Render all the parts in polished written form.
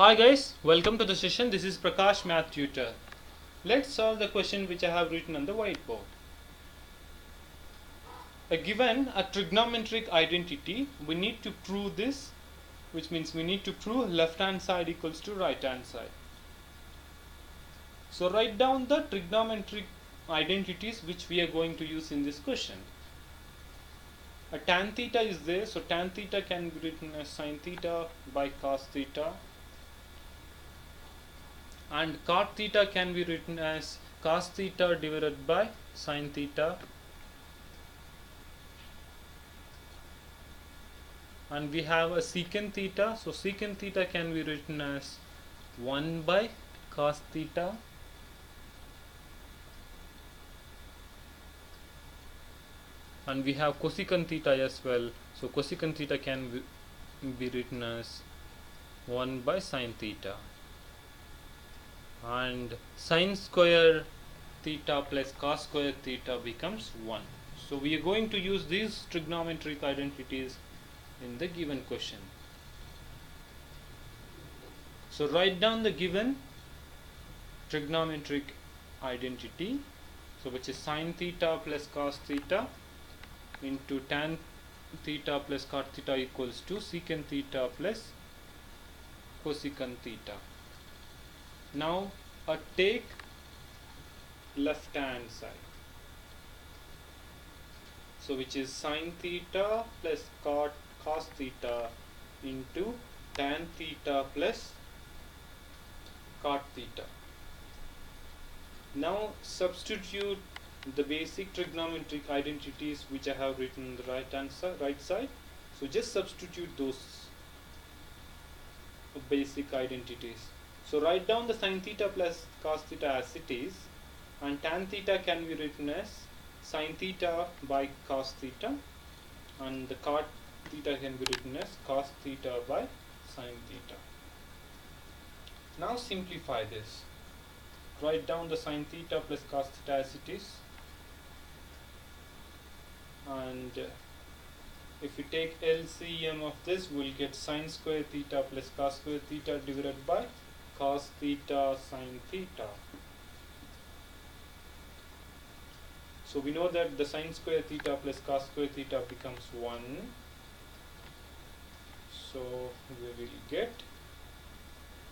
Hi guys, welcome to the session. This is Prakash, Math Tutor. Let's solve the question which I have written on the whiteboard. Given a trigonometric identity, we need to prove this, which means we need to prove left hand side equals to right hand side. So write down the trigonometric identities which we are going to use in this question. A tan theta is there, so tan theta can be written as sin theta by cos theta, and cot theta can be written as cos theta divided by sin theta, and we have a secant theta, so secant theta can be written as 1 by cos theta, and we have cosecant theta as well, so cosecant theta can be written as 1 by sin theta, and sin square theta plus cos square theta becomes 1. So we are going to use these trigonometric identities in the given question. So write down the given trigonometric identity, so which is sin theta plus cos theta into tan theta plus cot theta equals to secant theta plus cosecant theta. Now take left hand side, so which is sin theta plus cos theta into tan theta plus cot theta. Now substitute the basic trigonometric identities which I have written on the right side. So just substitute those basic identities. So write down the sin theta plus cos theta as it is, and tan theta can be written as sin theta by cos theta, and the cot theta can be written as cos theta by sin theta. Now simplify this. Write down the sin theta plus cos theta as it is, and if we take LCM of this, we'll get sin square theta plus cos square theta divided by cos theta sin theta. So we know that the sin square theta plus cos square theta becomes 1. So we will get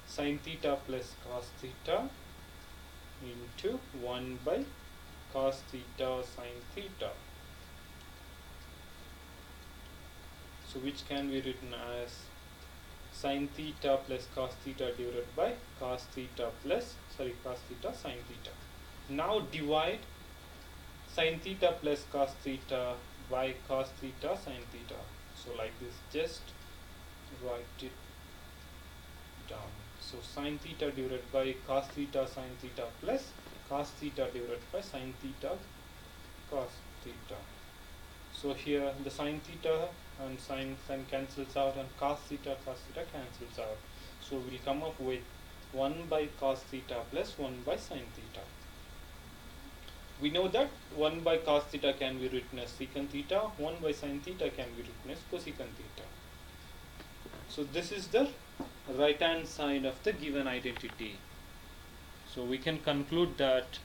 sin theta plus cos theta into 1 by cos theta sin theta. So which can be written as sin theta plus cos theta divided by cos theta sin theta. Now divide sin theta plus cos theta by cos theta sin theta. So like this, just write it down. So sin theta divided by cos theta sin theta plus cos theta divided by sin theta cos theta. So here the sin theta and sin cancels out, and cos theta cancels out. So we'll come up with 1 by cos theta plus 1 by sin theta. We know that 1 by cos theta can be written as secant theta, 1 by sin theta can be written as cosecant theta. So this is the right hand side of the given identity. So we can conclude that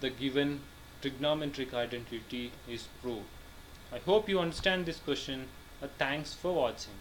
the given trigonometric identity is proved. I hope you understand this question. Thanks for watching.